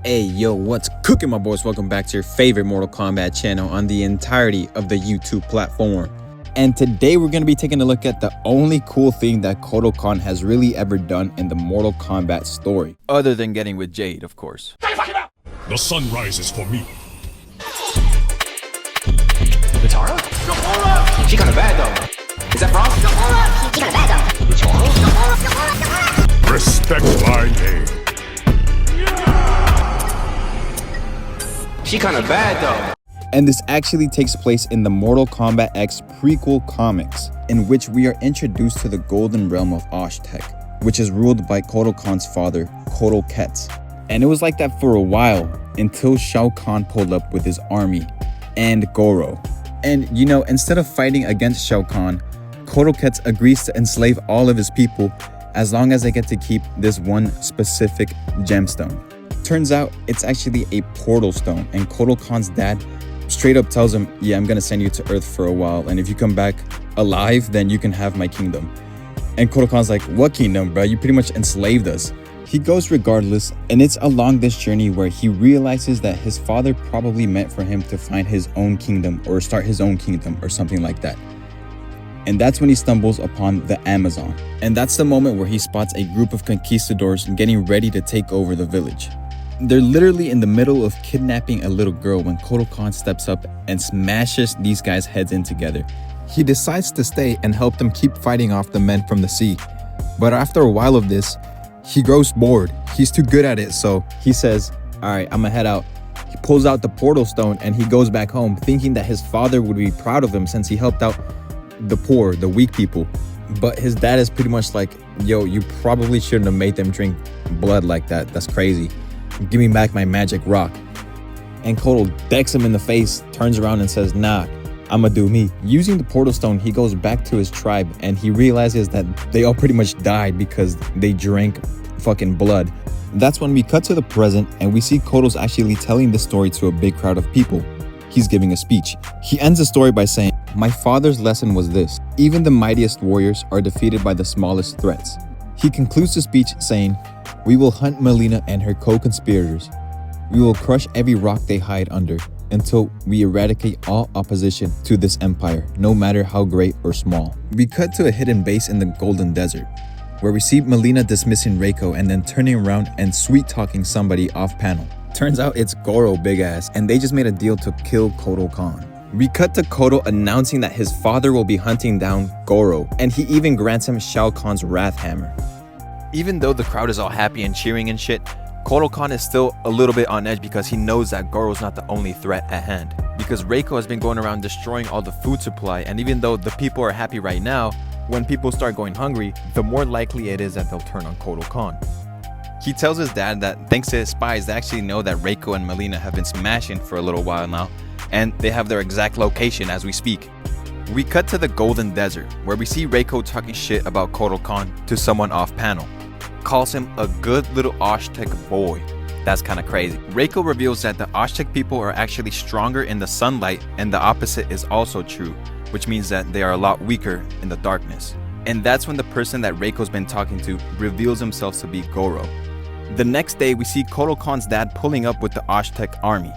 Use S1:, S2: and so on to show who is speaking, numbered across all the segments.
S1: Hey, yo, what's cooking, my boys? Welcome back to your favorite Mortal Kombat channel on the entirety of the YouTube platform. And today we're going to be taking a look at the only cool thing that KOTAL KAHN has really ever done in the Mortal Kombat story. Other than getting with Jade, of course.
S2: The sun rises for me.
S3: Katara? She kinda bad though. Is that wrong? She kinda bad though.
S2: Respect my name.
S3: She kinda bad though.
S1: And this actually takes place in the Mortal Kombat X prequel comics, in which we are introduced to the golden realm of Aztec, which is ruled by KOTAL KAHN's father, KOTAL KAHN. And it was like that for a while, until Shao Kahn pulled up with his army, and Goro. And you know, instead of fighting against Shao Kahn, KOTAL KAHN agrees to enslave all of his people as long as they get to keep this one specific gemstone. Turns out it's actually a portal stone, and KOTAL KAHN's dad straight up tells him, yeah, I'm gonna send you to Earth for a while, and if you come back alive, then you can have my kingdom. And KOTAL KAHN's like, what kingdom, bro? You pretty much enslaved us. He goes regardless, and it's along this journey where he realizes that his father probably meant for him to find his own kingdom or start his own kingdom or something like that. And that's when he stumbles upon the Amazon. And that's the moment where he spots a group of conquistadors getting ready to take over the village. They're literally in the middle of kidnapping a little girl when KOTAL KAHN steps up and smashes these guys' heads in together. He decides to stay and help them keep fighting off the men from the sea. But after a while of this, he grows bored. He's too good at it, so he says, all right, I'm gonna head out. He pulls out the portal stone and he goes back home, thinking that his father would be proud of him since he helped out the poor, the weak people. But his dad is pretty much like, yo, you probably shouldn't have made them drink blood like that. That's crazy. Give me back my magic rock. And KOTAL decks him in the face, turns around and says, nah, I'ma do me. Using the portal stone, he goes back to his tribe and he realizes that they all pretty much died because they drank fucking blood. That's when we cut to the present and we see KOTAL's actually telling the story to a big crowd of people. He's giving a speech. He ends the story by saying, my father's lesson was this: even the mightiest warriors are defeated by the smallest threats. He concludes the speech saying, we will hunt Mileena and her co-conspirators. We will crush every rock they hide under until we eradicate all opposition to this empire, no matter how great or small. We cut to a hidden base in the Golden Desert, where we see Mileena dismissing Reiko and then turning around and sweet-talking somebody off-panel. Turns out it's Goro, big ass, and they just made a deal to kill KOTAL KAHN. We cut to KOTAL announcing that his father will be hunting down Goro, and he even grants him Shao Kahn's Wrath Hammer. Even though the crowd is all happy and cheering and shit, KOTAL KAHN is still a little bit on edge because he knows that Goro's not the only threat at hand. Because Reiko has been going around destroying all the food supply, and even though the people are happy right now, when people start going hungry, the more likely it is that they'll turn on KOTAL KAHN. He tells his dad that thanks to his spies, they actually know that Reiko and Mileena have been smashing for a little while now, and they have their exact location as we speak. We cut to the Golden Desert, where we see Reiko talking shit about KOTAL KAHN to someone off panel. Calls him a good little Aztec boy. That's kind of crazy. Reiko reveals that the Aztec people are actually stronger in the sunlight, and the opposite is also true, which means that they are a lot weaker in the darkness. And that's when the person that Reiko's been talking to reveals himself to be Goro. The next day, we see KOTAL KAHN's dad pulling up with the Aztec army.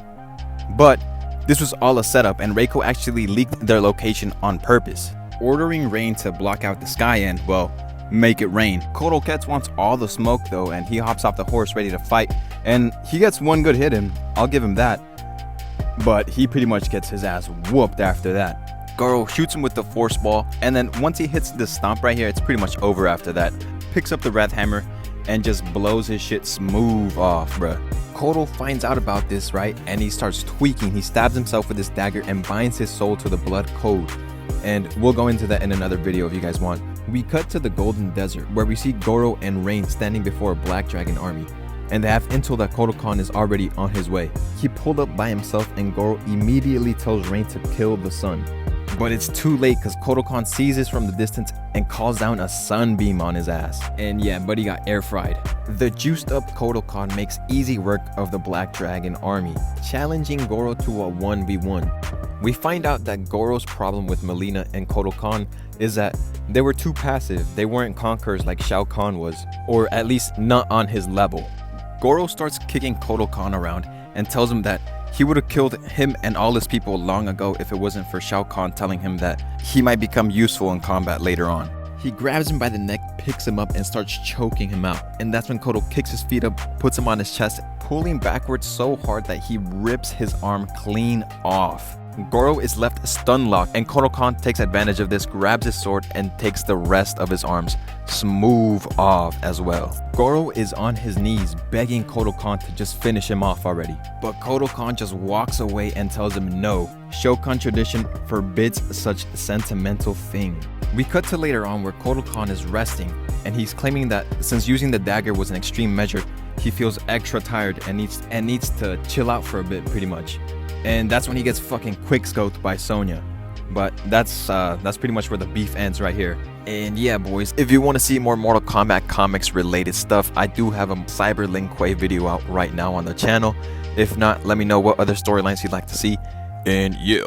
S1: But this was all a setup, and Reiko actually leaked their location on purpose, ordering rain to block out the sky and, well, make it rain. KOTAL KAHN wants all the smoke though, and he hops off the horse ready to fight, and he gets one good hit in, I'll give him that. But he pretty much gets his ass whooped after that. Goro shoots him with the force ball, and then once he hits the stomp right here, it's pretty much over after that. Picks up the Wrath Hammer and just blows his shit smooth off, bruh. KOTAL finds out about this, right, and he starts tweaking. He stabs himself with his dagger and binds his soul to the blood code. And we'll go into that in another video if you guys want. We cut to the Golden Desert, where we see Goro and Rain standing before a Black Dragon army, and they have intel that KOTAL KAHN is already on his way. He pulled up by himself, and Goro immediately tells Rain to kill the sun. But it's too late because KOTAL KAHN sees this from the distance and calls down a sunbeam on his ass. And yeah, buddy got air fried. The juiced up KOTAL KAHN makes easy work of the Black Dragon army, challenging Goro to a 1v1. We find out that Goro's problem with Mileena and KOTAL KAHN is that they were too passive. They weren't conquerors like Shao Kahn was, or at least not on his level. Goro starts kicking Kotal Khan around and tells him that he would have killed him and all his people long ago if it wasn't for Shao Kahn telling him that he might become useful in combat later on. He grabs him by the neck, picks him up, and starts choking him out. And that's when Kotal kicks his feet up, puts him on his chest, pulling backwards so hard that he rips his arm clean off. Goro is left stun locked, and Kotal Khan takes advantage of this, grabs his sword, and takes the rest of his arms smooth off as well. Goro is on his knees begging Kotal Khan to just finish him off already, but Kotal Khan just walks away and tells him no. Shokan tradition forbids such sentimental thing. We cut to later on where Kotal Khan is resting, and he's claiming that since using the dagger was an extreme measure, he feels extra tired and needs to chill out for a bit pretty much. And that's when he gets fucking quickscoped by Sonya. But that's pretty much where the beef ends right here. And yeah, boys, if you want to see more Mortal Kombat comics related stuff, I do have a Cyber Lin Kuei video out right now on the channel. If not, let me know what other storylines you'd like to see. And yeah.